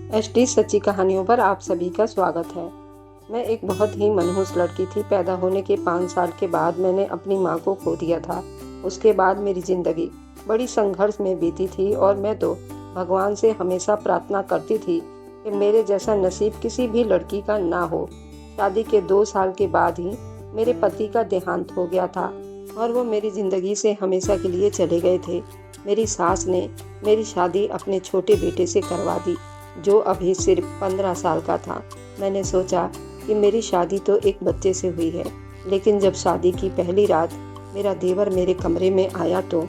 ST सच्ची कहानियों पर आप सभी का स्वागत है। मैं एक बहुत ही मनहूस लड़की थी। पैदा होने के 5 साल के बाद मैंने अपनी माँ को खो दिया था। उसके बाद मेरी ज़िंदगी बड़ी संघर्ष में बीती थी और मैं तो भगवान से हमेशा प्रार्थना करती थी कि मेरे जैसा नसीब किसी भी लड़की का ना हो। शादी के 2 साल के बाद ही मेरे पति का देहांत हो गया था और वो मेरी ज़िंदगी से हमेशा के लिए चले गए थे। मेरी सास ने मेरी शादी अपने छोटे बेटे से करवा दी, जो अभी सिर्फ 15 साल का था। मैंने सोचा कि मेरी शादी तो एक बच्चे से हुई है, लेकिन जब शादी की पहली रात मेरा देवर मेरे कमरे में आया तो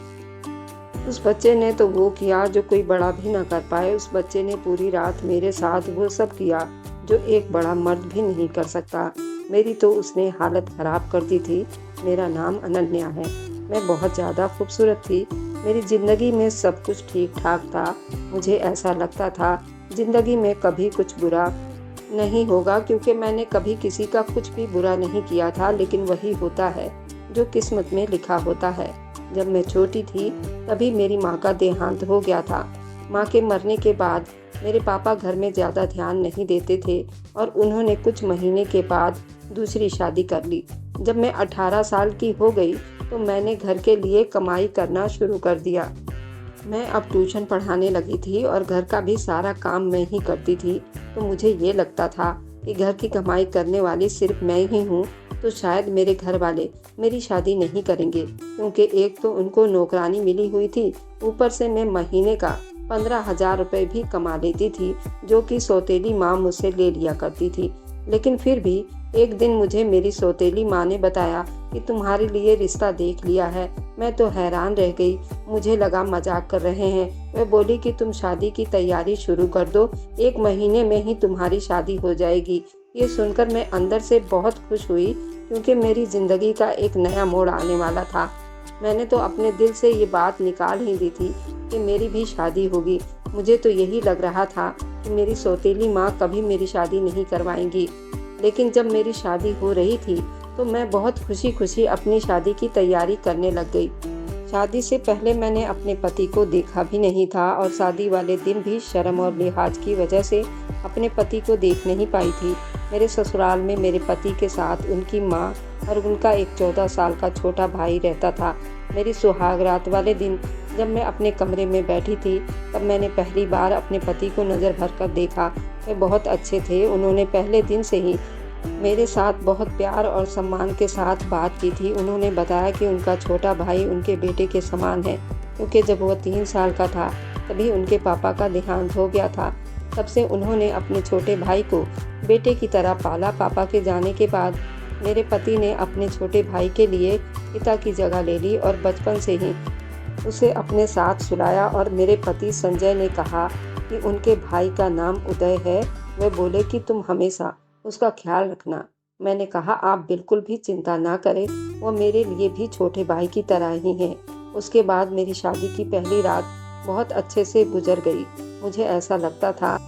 उस बच्चे ने तो वो किया जो कोई बड़ा भी ना कर पाए। उस बच्चे ने पूरी रात मेरे साथ वो सब किया जो एक बड़ा मर्द भी नहीं कर सकता। मेरी तो उसने हालत खराब कर दी थी। मेरा नाम अनन्या है। मैं बहुत ज़्यादा खूबसूरत थी। मेरी ज़िंदगी में सब कुछ ठीक ठाक था। मुझे ऐसा लगता था ज़िंदगी में कभी कुछ बुरा नहीं होगा, क्योंकि मैंने कभी किसी का कुछ भी बुरा नहीं किया था। लेकिन वही होता है जो किस्मत में लिखा होता है। जब मैं छोटी थी तभी मेरी माँ का देहांत हो गया था। माँ के मरने के बाद मेरे पापा घर में ज़्यादा ध्यान नहीं देते थे और उन्होंने कुछ महीने के बाद दूसरी शादी कर ली। जब मैं 18 साल की हो गई तो मैंने घर के लिए कमाई करना शुरू कर दिया। मैं अब ट्यूशन पढ़ाने लगी थी और घर का भी सारा काम मैं ही करती थी। तो मुझे ये लगता था कि घर की कमाई करने वाली सिर्फ मैं ही हूँ, तो शायद मेरे घर वाले मेरी शादी नहीं करेंगे, क्योंकि एक तो उनको नौकरानी मिली हुई थी, ऊपर से मैं महीने का 15,000 रुपये भी कमा लेती थी, जो कि सौतेली माँ मुझसे ले लिया करती थी। लेकिन फिर भी एक दिन मुझे मेरी सौतेली माँ ने बताया कि तुम्हारे लिए रिश्ता देख लिया है। मैं तो हैरान रह गई। मुझे लगा मजाक कर रहे हैं। वह बोली कि तुम शादी की तैयारी शुरू कर दो, 1 महीने में ही तुम्हारी शादी हो जाएगी। ये सुनकर मैं अंदर से बहुत खुश हुई, क्योंकि मेरी ज़िंदगी का एक नया मोड़ आने वाला था। मैंने तो अपने दिल से ये बात निकाल ही दी थी कि मेरी भी शादी होगी। मुझे तो यही लग रहा था कि मेरी सौतेली माँ कभी मेरी शादी नहीं करवाएंगी। लेकिन जब मेरी शादी हो रही थी तो मैं बहुत खुशी खुशी अपनी शादी की तैयारी करने लग गई। शादी से पहले मैंने अपने पति को देखा भी नहीं था और शादी वाले दिन भी शर्म और लिहाज की वजह से अपने पति को देख नहीं पाई थी। मेरे ससुराल में मेरे पति के साथ उनकी माँ और उनका एक 14 साल का छोटा भाई रहता था। मेरी सुहाग रात वाले दिन जब मैं अपने कमरे में बैठी थी, तब मैंने पहली बार अपने पति को नज़र भर कर देखा। वे बहुत अच्छे थे। उन्होंने पहले दिन से ही मेरे साथ बहुत प्यार और सम्मान के साथ बात की थी। उन्होंने बताया कि उनका छोटा भाई उनके बेटे के समान है, क्योंकि जब वह 3 साल का था तभी उनके पापा का देहांत हो गया था। तब से उन्होंने अपने छोटे भाई को बेटे की तरह पाला। पापा के जाने के बाद मेरे पति ने अपने छोटे भाई के लिए पिता की जगह ले ली और बचपन से ही उसे अपने साथ सुलाया। और मेरे पति संजय ने कहा कि उनके भाई का नाम उदय है। वे बोले कि तुम हमेशा उसका ख्याल रखना। मैंने कहा आप बिल्कुल भी चिंता ना करें, वो मेरे लिए भी छोटे भाई की तरह ही हैं। उसके बाद मेरी शादी की पहली रात बहुत अच्छे से गुजर गई। मुझे ऐसा लगता था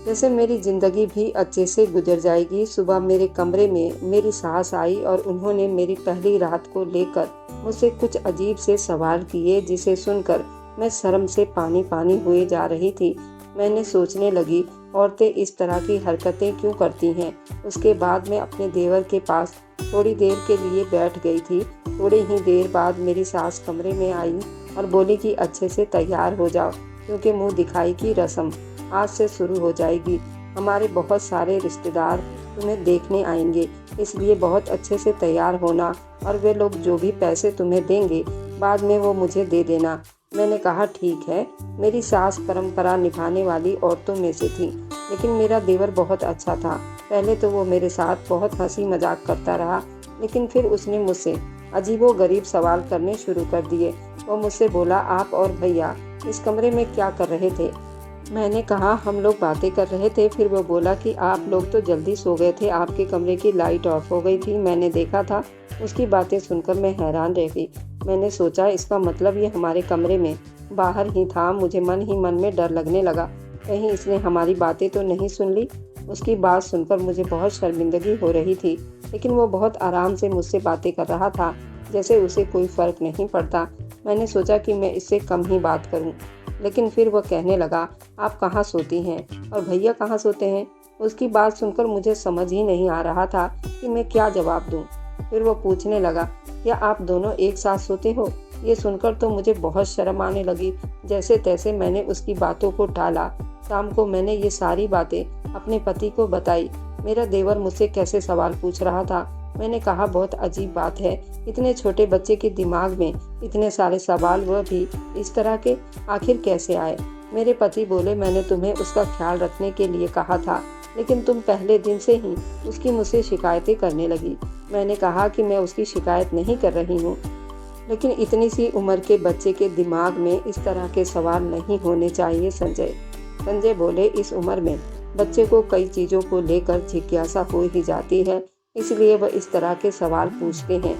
जैसे मेरी ज़िंदगी भी अच्छे से गुजर जाएगी। सुबह मेरे कमरे में मेरी सास आई और उन्होंने मेरी पहली रात को लेकर मुझसे कुछ अजीब से सवाल किए, जिसे सुनकर मैं शर्म से पानी पानी हुए जा रही थी। मैंने सोचने लगी औरतें इस तरह की हरकतें क्यों करती हैं। उसके बाद मैं अपने देवर के पास थोड़ी देर के लिए बैठ गई थी। थोड़ी ही देर बाद मेरी सास कमरे में आई और बोली कि अच्छे से तैयार हो जाओ, क्योंकि मुंह दिखाई की रस्म आज से शुरू हो जाएगी। हमारे बहुत सारे रिश्तेदार तुम्हें देखने आएंगे, इसलिए बहुत अच्छे से तैयार होना, और वे लोग जो भी पैसे तुम्हें देंगे बाद में वो मुझे दे देना। मैंने कहा ठीक है। मेरी सास परंपरा निभाने वाली औरतों में से थी, लेकिन मेरा देवर बहुत अच्छा था। पहले तो वो मेरे साथ बहुत हंसी मजाक करता रहा, लेकिन फिर उसने मुझसे अजीबोगरीब सवाल करने शुरू कर दिए। वो मुझसे बोला आप और भैया इस कमरे में क्या कर रहे थे। मैंने कहा हम लोग बातें कर रहे थे। फिर वो बोला कि आप लोग तो जल्दी सो गए थे, आपके कमरे की लाइट ऑफ हो गई थी, मैंने देखा था। उसकी बातें सुनकर मैं हैरान रह गई। मैंने सोचा इसका मतलब ये हमारे कमरे में बाहर ही था। मुझे मन ही मन में डर लगने लगा, कहीं इसने हमारी बातें तो नहीं सुन ली। उसकी बात सुनकर मुझे बहुत शर्मिंदगी हो रही थी, लेकिन वो बहुत आराम से मुझसे बातें कर रहा था, जैसे उसे कोई फ़र्क नहीं पड़ता। मैंने सोचा कि मैं इससे कम ही बात करूं। लेकिन फिर वह कहने लगा, आप कहाँ सोती हैं और भैया कहाँ सोते हैं। उसकी बात सुनकर मुझे समझ ही नहीं आ रहा था कि मैं क्या जवाब दूं। फिर वह पूछने लगा, क्या आप दोनों एक साथ सोते हो। ये सुनकर तो मुझे बहुत शर्म आने लगी। जैसे तैसे मैंने उसकी बातों को टाला। शाम को मैंने ये सारी बातें अपने पति को बताई। मेरा देवर मुझसे कैसे सवाल पूछ रहा था। मैंने कहा, बहुत अजीब बात है, इतने छोटे बच्चे के दिमाग में इतने सारे सवाल, वह भी इस तरह के, आखिर कैसे आए। मेरे पति बोले, मैंने तुम्हें उसका ख्याल रखने के लिए कहा था, लेकिन तुम पहले दिन से ही उसकी मुझसे शिकायतें करने लगी। मैंने कहा कि मैं उसकी शिकायत नहीं कर रही हूँ, लेकिन इतनी सी उम्र के बच्चे के दिमाग में इस तरह के सवाल नहीं होने चाहिए संजय। संजय बोले, इस उम्र में बच्चे को कई चीज़ों को लेकर जिज्ञासा हो ही जाती है, इसलिए वह इस तरह के सवाल पूछते हैं।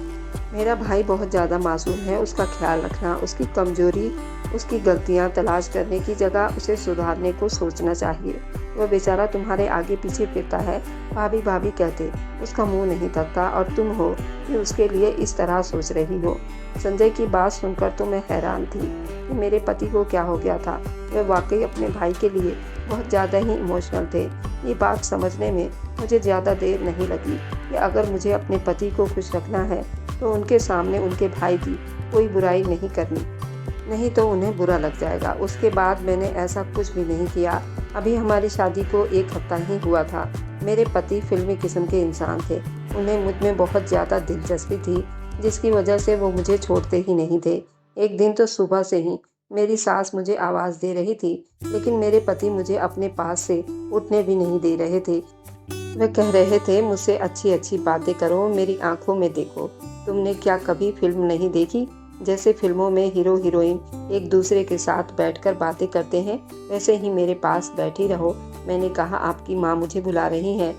मेरा भाई बहुत ज़्यादा मासूम है, उसका ख्याल रखना, उसकी कमजोरी, उसकी गलतियां तलाश करने की जगह उसे सुधारने को सोचना चाहिए। वह बेचारा तुम्हारे आगे पीछे फिरता है, भाभी भाभी कहते, उसका मुंह नहीं थकता, और तुम हो कि उसके लिए इस तरह सोच रही हो। संजय की बात सुनकर तो मैं हैरान थी कि मेरे पति को क्या हो गया था। वे वाकई अपने भाई के लिए बहुत ज़्यादा ही इमोशनल थे। ये बात समझने में मुझे ज़्यादा देर नहीं लगी कि अगर मुझे अपने पति को खुश रखना है तो उनके सामने उनके भाई की कोई बुराई नहीं करनी, नहीं तो उन्हें बुरा लग जाएगा। उसके बाद मैंने ऐसा कुछ भी नहीं किया। अभी हमारी शादी को 1 हफ्ता ही हुआ था। मेरे पति फिल्मी किस्म के इंसान थे। उन्हें मुझ में बहुत ज़्यादा दिलचस्पी थी, जिसकी वजह से वो मुझे छोड़ते ही नहीं थे। एक दिन तो सुबह से ही मेरी सास मुझे आवाज़ दे रही थी, लेकिन मेरे पति मुझे अपने पास से उठने भी नहीं दे रहे थे। वे कह रहे थे, मुझसे अच्छी अच्छी बातें करो, मेरी आंखों में देखो। तुमने क्या कभी फिल्म नहीं देखी? जैसे फिल्मों में हीरो हीरोइन एक दूसरे के साथ बैठकर बातें करते हैं, वैसे ही मेरे पास बैठी रहो। मैंने कहा, आपकी माँ मुझे बुला रही हैं,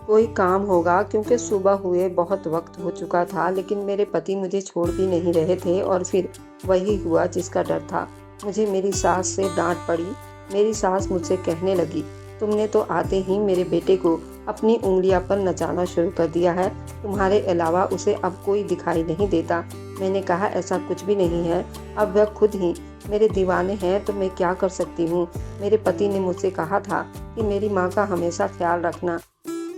कोई काम होगा, क्योंकि सुबह हुए बहुत वक्त हो चुका था। लेकिन मेरे पति मुझे छोड़ भी नहीं रहे थे, और फिर वही हुआ जिसका डर था। मुझे मेरी सास से डांट पड़ी। मेरी सास मुझसे कहने लगी, तुमने तो आते ही मेरे बेटे को अपनी उंगलियां पर नचाना शुरू कर दिया है, तुम्हारे अलावा उसे अब कोई दिखाई नहीं देता। मैंने कहा, ऐसा कुछ भी नहीं है, अब वह खुद ही मेरे दीवाने हैं, तो मैं क्या कर सकती हूँ। मेरे पति ने मुझसे कहा था कि मेरी माँ का हमेशा ख्याल रखना,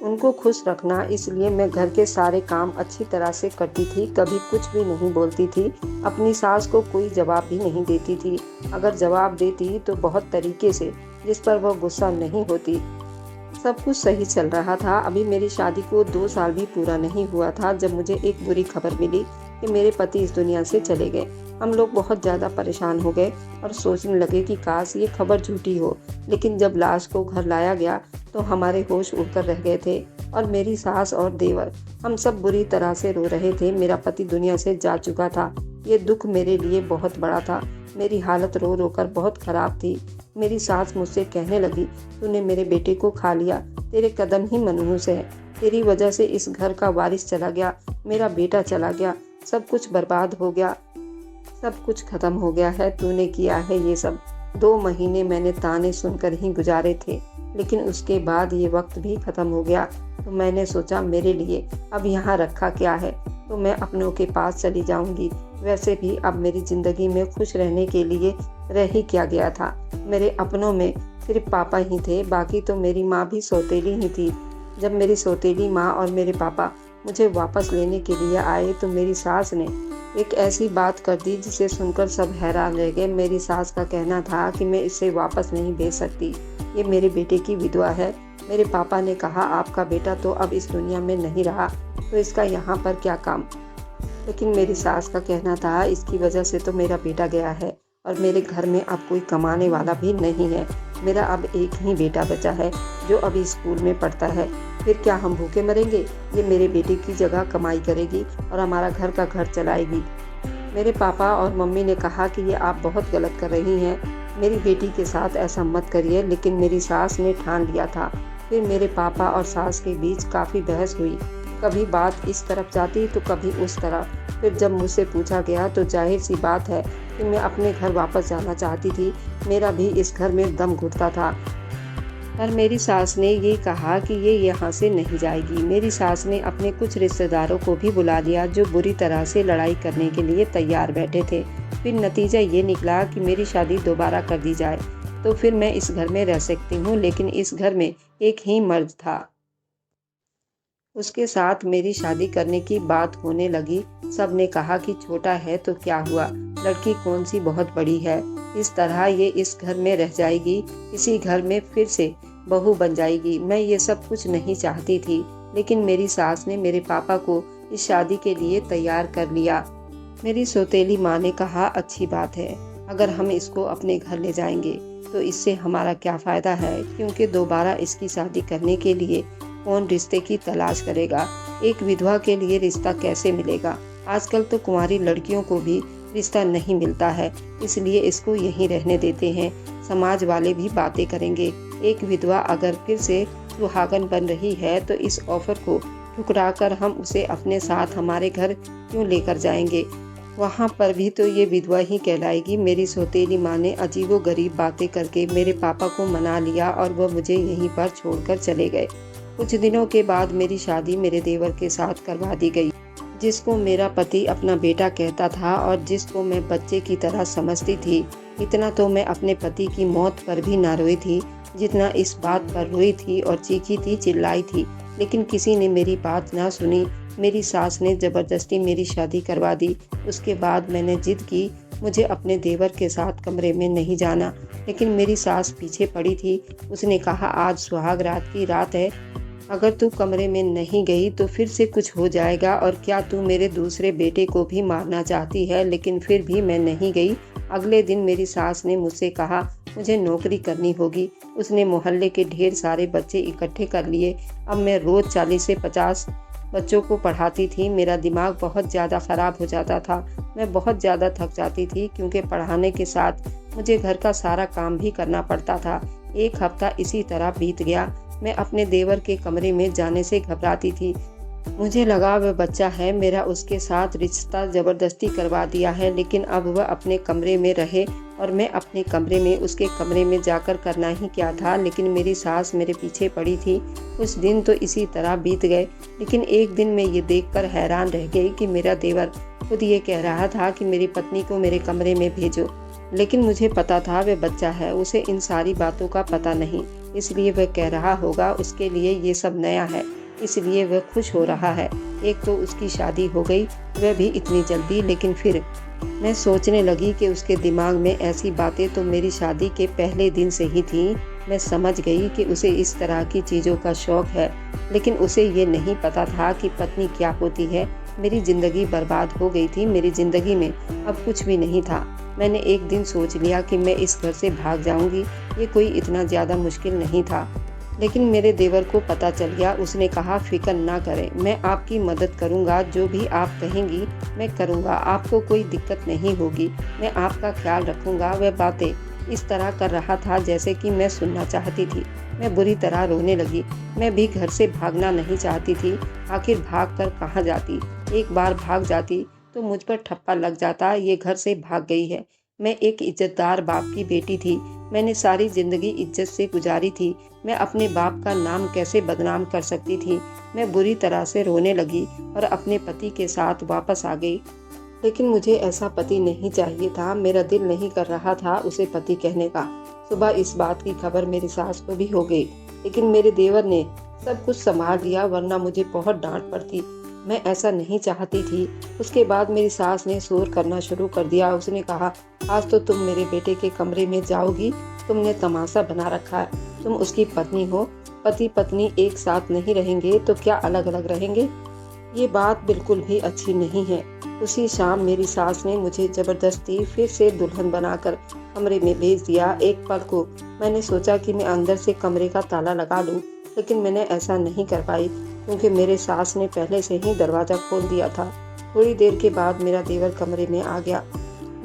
उनको खुश रखना, इसलिए मैं घर के सारे काम अच्छी तरह से करती थी, कभी कुछ भी नहीं बोलती थी, अपनी सास को कोई जवाब भी नहीं देती थी। अगर जवाब देती तो बहुत तरीके से, जिस पर वह गुस्सा नहीं होती। सब कुछ सही चल रहा था। अभी मेरी शादी को 2 साल भी पूरा नहीं हुआ था जब मुझे एक बुरी खबर मिली कि मेरे पति इस दुनिया से चले गए। हम लोग बहुत ज़्यादा परेशान हो गए और सोचने लगे कि काश ये खबर झूठी हो। लेकिन जब लाश को घर लाया गया तो हमारे होश उड़कर रह गए थे, और मेरी सास और देवर, हम सब बुरी तरह से रो रहे थे। मेरा पति दुनिया से जा चुका था। ये दुख मेरे लिए बहुत बड़ा था। मेरी हालत रो रो कर बहुत खराब थी। मेरी सास मुझसे कहने लगी, तूने मेरे बेटे को खा लिया, तेरे कदम ही मनहूस है, तेरी वजह से इस घर का वारिस चला गया, मेरा बेटा चला गया, सब कुछ बर्बाद हो गया, सब कुछ खत्म हो गया है, तूने किया है ये सब। 2 महीने मैंने ताने सुनकर ही गुजारे थे, लेकिन उसके बाद ये वक्त भी खत्म हो गया। तो मैंने सोचा, मेरे लिए अब यहाँ रखा क्या है, तो मैं अपनों के पास चली जाऊंगी। वैसे भी अब मेरी जिंदगी में खुश रहने के लिए रह ही क्या गया था। मेरे अपनों में सिर्फ पापा ही थे, बाकी तो मेरी माँ भी सौतेली ही थी। जब मेरी सौतेली माँ और मेरे पापा मुझे वापस लेने के लिए आए तो मेरी सास ने एक ऐसी बात कर दी जिसे सुनकर सब हैरान रह गए। मेरी सास का कहना था कि मैं इसे वापस नहीं भेज सकती, ये मेरे बेटे की विधवा है। मेरे पापा ने कहा, आपका बेटा तो अब इस दुनिया में नहीं रहा, तो इसका यहाँ पर क्या काम। लेकिन मेरी सास का कहना था, इसकी वजह से तो मेरा बेटा गया है, और मेरे घर में अब कोई कमाने वाला भी नहीं है। मेरा अब एक ही बेटा बचा है जो अभी स्कूल में पढ़ता है। फिर क्या हम भूखे मरेंगे? ये मेरे बेटे की जगह कमाई करेगी और हमारा घर का घर चलाएगी। मेरे पापा और मम्मी ने कहा कि ये आप बहुत गलत कर रही हैं, मेरी बेटी के साथ ऐसा मत करिए। लेकिन मेरी सास ने ठान लिया था। फिर मेरे पापा और सास के बीच काफ़ी बहस हुई, कभी बात इस तरफ जाती तो कभी उस तरफ। फिर जब मुझसे पूछा गया तो जाहिर सी बात है कि मैं अपने घर वापस जाना चाहती थी। मेरा भी इस घर में दम घुटता था, पर मेरी सास ने ये कहा कि ये यहाँ से नहीं जाएगी। मेरी सास ने अपने कुछ रिश्तेदारों को भी बुला लिया जो बुरी तरह से लड़ाई करने के लिए तैयार बैठे थे। फिर नतीजा ये निकला कि मेरी शादी दोबारा कर दी जाए। तो फिर मैं इस घर में रह सकती हूँ, लेकिन इस घर में एक ही मर्द था। उसके साथ मेरी शादी करने की बात होने लगी। सब ने कहा कि छोटा है तो क्या हुआ, लड़की कौन सी बहुत बड़ी है, इस तरह ये इस घर में रह जाएगी, इसी घर में फिर से बहू बन जाएगी। मैं ये सब कुछ नहीं चाहती थी, लेकिन मेरी सास ने मेरे पापा को इस शादी के लिए तैयार कर लिया। मेरी सौतेली माँ ने कहा, अच्छी बात है, अगर हम इसको अपने घर ले जाएंगे तो इससे हमारा क्या फ़ायदा है, क्योंकि दोबारा इसकी शादी करने के लिए कौन रिश्ते की तलाश करेगा। एक विधवा के लिए रिश्ता कैसे मिलेगा। आजकल तो कुंवारी लड़कियों को भी रिश्ता नहीं मिलता है, इसलिए इसको यहीं रहने देते हैं। समाज वाले भी बातें करेंगे। एक विधवा अगर फिर से सुहागन बन रही है तो इस ऑफर को ठुकराकर हम उसे अपने साथ हमारे घर क्यों लेकर जाएंगे। वहाँ पर भी तो ये विधवा ही कहलाएगी। मेरी सौतेली माँ ने अजीबोगरीब बातें करके मेरे पापा को मना लिया और वह मुझे यहीं पर छोड़कर चले गए। कुछ दिनों के बाद मेरी शादी मेरे देवर के साथ करवा दी गई, जिसको मेरा पति अपना बेटा कहता था और जिसको मैं बच्चे की तरह समझती थी। इतना तो मैं अपने पति की मौत पर भी ना रोई थी जितना इस बात पर रोई थी और चीखी थी, चिल्लाई थी, लेकिन किसी ने मेरी बात ना सुनी। मेरी सास ने ज़बरदस्ती मेरी शादी करवा दी। उसके बाद मैंने जिद की, मुझे अपने देवर के साथ कमरे में नहीं जाना, लेकिन मेरी सास पीछे पड़ी थी। उसने कहा, आज सुहाग रात की रात है, अगर तू कमरे में नहीं गई तो फिर से कुछ हो जाएगा। और क्या तू मेरे दूसरे बेटे को भी मारना चाहती है। लेकिन फिर भी मैं नहीं गई। अगले दिन मेरी सास ने मुझसे कहा, मुझे नौकरी करनी होगी। उसने मोहल्ले के ढेर सारे बच्चे इकट्ठे कर लिए। अब मैं रोज़ 40 से 50 बच्चों को पढ़ाती थी। मेरा दिमाग बहुत ज़्यादा ख़राब हो जाता था। मैं बहुत ज़्यादा थक जाती थी, क्योंकि पढ़ाने के साथ मुझे घर का सारा काम भी करना पड़ता था। एक हफ्ता इसी तरह बीत गया। मैं अपने देवर के कमरे में जाने से घबराती थी। मुझे लगा वह बच्चा है, मेरा उसके साथ रिश्ता ज़बरदस्ती करवा दिया है, लेकिन अब वह अपने कमरे में रहे और मैं अपने कमरे में उसके कमरे में जाकर करना ही क्या था। लेकिन मेरी सास मेरे पीछे पड़ी थी। कुछ दिन तो इसी तरह बीत गए, लेकिन एक दिन मैं ये देखकर हैरान रह गई कि मेरा देवर खुद ये कह रहा था कि मेरी पत्नी को मेरे कमरे में भेजो। लेकिन मुझे पता था वह बच्चा है, उसे इन सारी बातों का पता नहीं, इसलिए वह कह रहा होगा, उसके लिए ये सब नया है, इसलिए वह खुश हो रहा है। एक तो उसकी शादी हो गई, वह भी इतनी जल्दी। लेकिन फिर मैं सोचने लगी कि उसके दिमाग में ऐसी बातें तो मेरी शादी के पहले दिन से ही थी। मैं समझ गई कि उसे इस तरह की चीज़ों का शौक है, लेकिन उसे ये नहीं पता था कि पत्नी क्या होती है। मेरी ज़िंदगी बर्बाद हो गई थी। मेरी ज़िंदगी में अब कुछ भी नहीं था। मैंने एक दिन सोच लिया कि मैं इस घर से भाग जाऊंगी। ये कोई इतना ज़्यादा मुश्किल नहीं था। लेकिन मेरे देवर को पता चल गया। उसने कहा, फिक्र ना करें, मैं आपकी मदद करूंगा, जो भी आप कहेंगी मैं करूंगा, आपको कोई दिक्कत नहीं होगी, मैं आपका ख्याल रखूंगा। वह बातें इस तरह कर रहा था जैसे कि मैं सुनना चाहती थी। मैं बुरी तरह रोने लगी। मैं भी घर से भागना नहीं चाहती थी। आखिर भाग कर कहाँ जाती। एक बार भाग जाती तो मुझ पर ठप्पा लग जाता, ये घर से भाग गई है। मैं एक इज्जतदार बाप की बेटी थी। मैंने सारी ज़िंदगी इज्जत से गुजारी थी। मैं अपने बाप का नाम कैसे बदनाम कर सकती थी। मैं बुरी तरह से रोने लगी और अपने पति के साथ वापस आ गई। लेकिन मुझे ऐसा पति नहीं चाहिए था। मेरा दिल नहीं कर रहा था उसे पति कहने का। सुबह इस बात की खबर मेरी सास को भी हो गई, लेकिन मेरे देवर ने सब कुछ संभाल लिया, वरना मुझे बहुत डांट पड़ती। मैं ऐसा नहीं चाहती थी। उसके बाद मेरी सास ने शोर करना शुरू कर दिया। उसने कहा, आज तो तुम मेरे बेटे के कमरे में जाओगी। तुमने तमाशा बना रखा है। तुम उसकी पत्नी हो। पति पत्नी एक साथ नहीं रहेंगे तो क्या अलग अलग रहेंगे। ये बात बिल्कुल भी अच्छी नहीं है। उसी शाम मेरी सास ने मुझे ज़बरदस्ती फिर से दुल्हन बनाकर कमरे में भेज दिया। एक पल को मैंने सोचा कि मैं अंदर से कमरे का ताला लगा लूं, लेकिन मैंने ऐसा नहीं कर पाई, क्योंकि मेरे सास ने पहले से ही दरवाज़ा खोल दिया था। थोड़ी देर के बाद मेरा देवर कमरे में आ गया।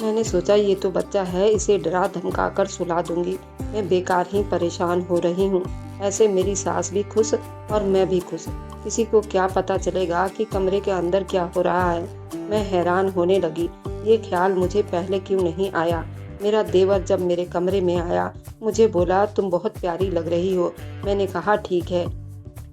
मैंने सोचा, ये तो बच्चा है, इसे डरा धमका कर सुला दूंगी। मैं बेकार ही परेशान हो रही हूँ। ऐसे मेरी सास भी खुश और मैं भी खुश। किसी को क्या पता चलेगा कि कमरे के अंदर क्या हो रहा है। मैं हैरान होने लगी। ये ख्याल मुझे पहले क्यों नहीं आया। मेरा देवर जब मेरे कमरे में आया, मुझे बोला, तुम बहुत प्यारी लग रही हो। मैंने कहा, ठीक है।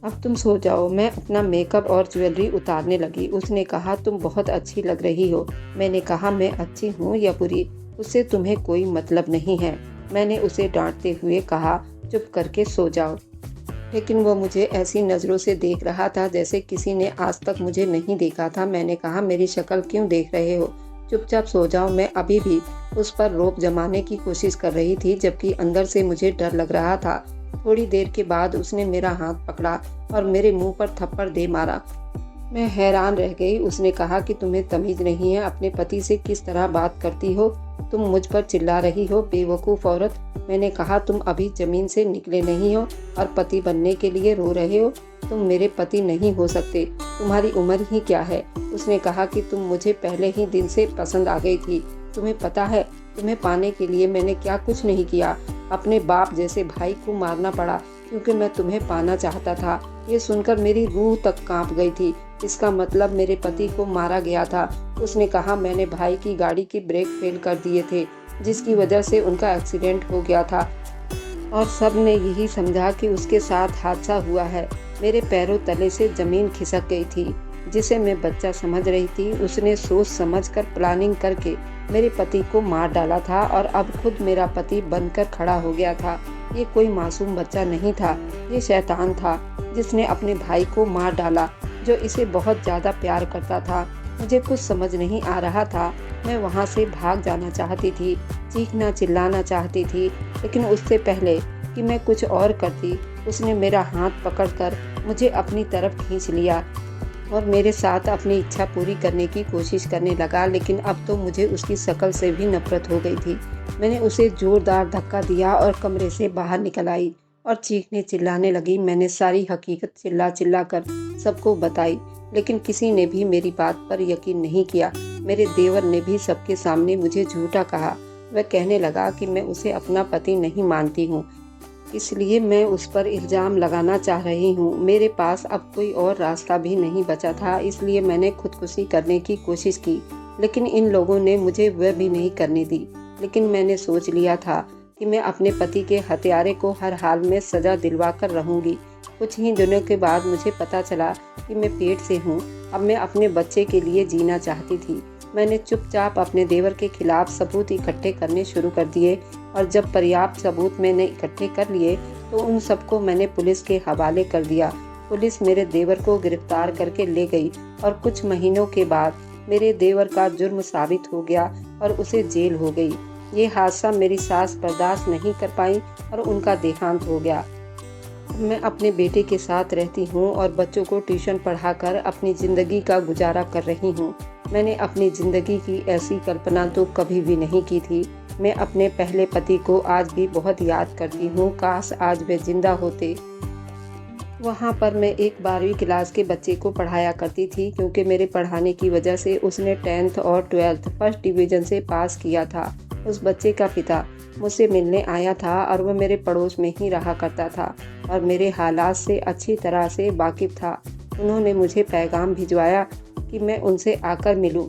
अब तुम सो जाओ। मैं अपना मेकअप और ज्वेलरी उतारने लगी। उसने कहा, तुम बहुत अच्छी लग रही हो। मैंने कहा, मैं अच्छी हूँ या बुरी, उससे तुम्हें कोई मतलब नहीं है। मैंने उसे डांटते हुए कहा, चुप करके सो जाओ। लेकिन वो मुझे ऐसी नज़रों से देख रहा था जैसे किसी ने आज तक मुझे नहीं देखा था। मैंने कहा, मेरी शक्ल क्यों देख रहे हो? चुपचाप सो जाओ। मैं अभी भी उस पर रोब जमाने की कोशिश कर रही थी, जबकि अंदर से मुझे डर लग रहा था। थोड़ी देर के बाद उसने मेरा हाथ पकड़ा और मेरे मुंह पर थप्पड़ दे मारा। मैं हैरान रह गई। उसने कहा कि तुम्हें तमीज़ नहीं है, अपने पति से किस तरह बात करती हो? तुम मुझ पर चिल्ला रही हो, बेवकूफ़ औरत। मैंने कहा, तुम अभी ज़मीन से निकले नहीं हो और पति बनने के लिए रो रहे हो। तुम मेरे पति नहीं हो सकते। तुम्हारी उम्र ही क्या है? उसने कहा कि तुम मुझे पहले ही दिन से पसंद आ गई थी। तुम्हें पता है, तुम्हें पाने के लिए मैंने क्या कुछ नहीं किया। अपने बाप जैसे भाई को मारना पड़ा क्योंकि मैं तुम्हें पाना चाहता था। ये सुनकर मेरी रूह तक कांप गई थी। इसका मतलब मेरे पति को मारा गया था। उसने कहा, मैंने भाई की गाड़ी की ब्रेक फेल कर दिए थे, जिसकी वजह से उनका एक्सीडेंट हो गया था और सब ने यही समझा कि उसके साथ हादसा हुआ है। मेरे पैरों तले से ज़मीन खिसक गई थी। जिसे मैं बच्चा समझ रही थी, उसने सोच समझकर प्लानिंग करके मेरे पति को मार डाला था और अब खुद मेरा पति बनकर खड़ा हो गया था। ये कोई मासूम बच्चा नहीं था, ये शैतान था जिसने अपने भाई को मार डाला, जो इसे बहुत ज़्यादा प्यार करता था। मुझे कुछ समझ नहीं आ रहा था। मैं वहाँ से भाग जाना चाहती थी, चीखना चिल्लाना चाहती थी, लेकिन उससे पहले कि मैं कुछ और करती, उसने मेरा हाथ पकड़कर मुझे अपनी तरफ खींच लिया और मेरे साथ अपनी इच्छा पूरी करने की कोशिश करने लगा। लेकिन अब तो मुझे उसकी शक्ल से भी नफरत हो गई थी। मैंने उसे जोरदार धक्का दिया और कमरे से बाहर निकल आई और चीखने चिल्लाने लगी। मैंने सारी हकीकत चिल्ला चिल्ला कर सबको बताई, लेकिन किसी ने भी मेरी बात पर यकीन नहीं किया। मेरे देवर ने भी सबके सामने मुझे झूठा कहा। वह कहने लगा कि मैं उसे अपना पति नहीं मानती हूँ, इसलिए मैं उस पर इल्ज़ाम लगाना चाह रही हूँ। मेरे पास अब कोई और रास्ता भी नहीं बचा था, इसलिए मैंने खुदकुशी करने की कोशिश की, लेकिन इन लोगों ने मुझे वह भी नहीं करने दी। लेकिन मैंने सोच लिया था कि मैं अपने पति के हत्यारे को हर हाल में सज़ा दिलवा कर रहूँगी। कुछ ही दिनों के बाद मुझे पता चला कि मैं पेट से हूँ। अब मैं अपने बच्चे के लिए जीना चाहती थी। मैंने चुपचाप अपने देवर के खिलाफ सबूत इकट्ठे करने शुरू कर दिए और जब पर्याप्त सबूत मैंने इकट्ठे कर लिए तो उन सबको मैंने पुलिस के हवाले कर दिया। पुलिस मेरे देवर को गिरफ्तार करके ले गई और कुछ महीनों के बाद मेरे देवर का जुर्म साबित हो गया और उसे जेल हो गई। ये हादसा मेरी सास बर्दाश्त नहीं कर पाई और उनका देहांत हो गया। मैं अपने बेटे के साथ रहती हूँ और बच्चों को ट्यूशन पढ़ाकर अपनी ज़िंदगी का गुजारा कर रही हूँ। मैंने अपनी ज़िंदगी की ऐसी कल्पना तो कभी भी नहीं की थी। मैं अपने पहले पति को आज भी बहुत याद करती हूँ। काश आज वे जिंदा होते। वहाँ पर मैं एक 12वीं क्लास के बच्चे को पढ़ाया करती थी, क्योंकि मेरे पढ़ाने की वजह से उसने 10th और 12th फर्स्ट डिवीज़न से पास किया था। उस बच्चे का पिता मुझसे मिलने आया था और वह मेरे पड़ोस में ही रहा करता था और मेरे हालात से अच्छी तरह से वाकिफ़ था। उन्होंने मुझे पैगाम भिजवाया कि मैं उनसे आकर मिलूं।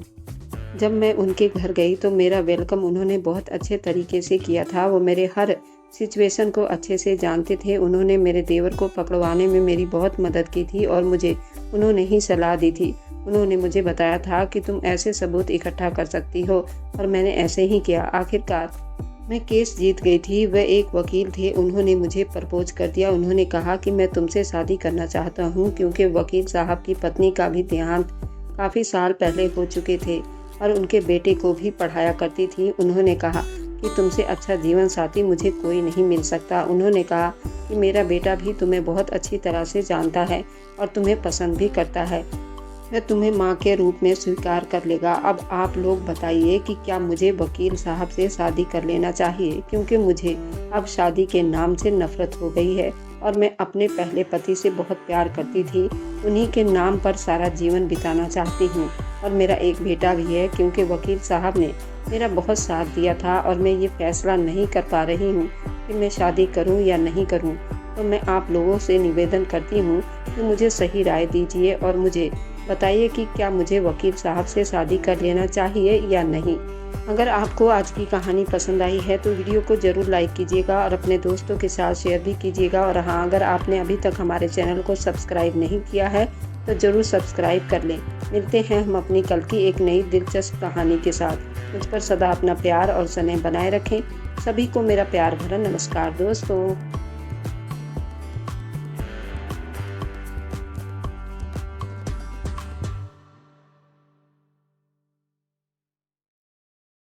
जब मैं उनके घर गई तो मेरा वेलकम उन्होंने बहुत अच्छे तरीके से किया था। वो मेरे हर सिचुएशन को अच्छे से जानते थे। उन्होंने मेरे देवर को पकड़वाने में मेरी बहुत मदद की थी और मुझे उन्होंने ही सलाह दी थी। उन्होंने मुझे बताया था कि तुम ऐसे सबूत इकट्ठा कर सकती हो और मैंने ऐसे ही किया। आखिरकार मैं केस जीत गई थी। वह एक वकील थे। उन्होंने मुझे प्रपोज कर दिया। उन्होंने कहा कि मैं तुमसे शादी करना चाहता हूँ, क्योंकि वकील साहब की पत्नी का भी देहांत काफ़ी साल पहले हो चुके थे और उनके बेटे को भी पढ़ाया करती थी। उन्होंने कहा कि तुमसे अच्छा जीवन साथी मुझे कोई नहीं मिल सकता। उन्होंने कहा कि मेरा बेटा भी तुम्हें बहुत अच्छी तरह से जानता है और तुम्हें पसंद भी करता है। वह तुम्हें माँ के रूप में स्वीकार कर लेगा। अब आप लोग बताइए कि क्या मुझे वकील साहब से शादी कर लेना चाहिए, क्योंकि मुझे अब शादी के नाम से नफरत हो गई है और मैं अपने पहले पति से बहुत प्यार करती थी। उन्हीं के नाम पर सारा जीवन बिताना चाहती हूँ और मेरा एक बेटा भी है। क्योंकि वकील साहब ने मेरा बहुत साथ दिया था और मैं ये फैसला नहीं कर पा रही हूँ कि मैं शादी करूँ या नहीं करूँ, तो मैं आप लोगों से निवेदन करती हूँ कि मुझे सही राय दीजिए और मुझे बताइए कि क्या मुझे वकील साहब से शादी कर लेना चाहिए या नहीं। अगर आपको आज की कहानी पसंद आई है तो वीडियो को ज़रूर लाइक कीजिएगा और अपने दोस्तों के साथ शेयर भी कीजिएगा। और हाँ, अगर आपने अभी तक हमारे चैनल को सब्सक्राइब नहीं किया है तो ज़रूर सब्सक्राइब कर लें। मिलते हैं हम अपनी कल की एक नई दिलचस्प कहानी के साथ। मुझ पर सदा अपना प्यार और स्नेह बनाए रखें। सभी को मेरा प्यार भरा नमस्कार दोस्तों।